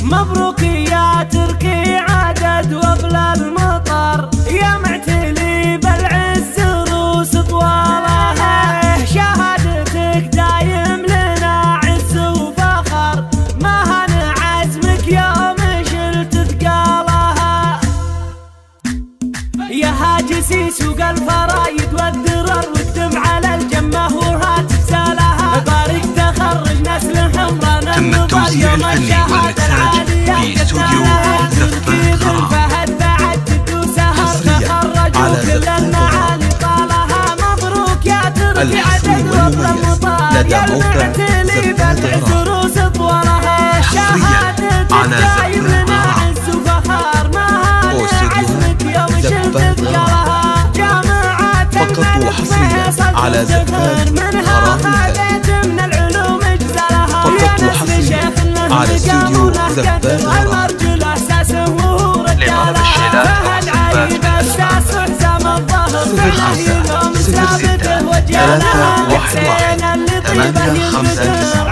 مبروك يا تركي عدد وابل المطر، يا معتلي بالعز روس طوالها، شهادتك دايم لنا عز وفخر، ما هن عزمك يوم شلت ثقالها. يا هاجسي سوق الفرايد والدرر والدم على الجمه وهات سالها، بارك تخرج نسل حمرا تم التوزيع الفني والمكساج في استوديو زفان خرام. فهد بعد تدوسها تخرجوا كل المعالي طالها، مبروك يا تركي عدد وابل المطر، يا المعتلي بالعز روس طولها، شهادتك دايم لنا عز وفخر، ما هان عزمك يوم شلت ثقالها، جامعات فقط وحصريا على زفان خرام خذيت من العلوم اجزلها، فقط وحصريا على استوديو زفان خرام. لطلب الشيلات صفر 5 0 6 3 1 1 8 5 9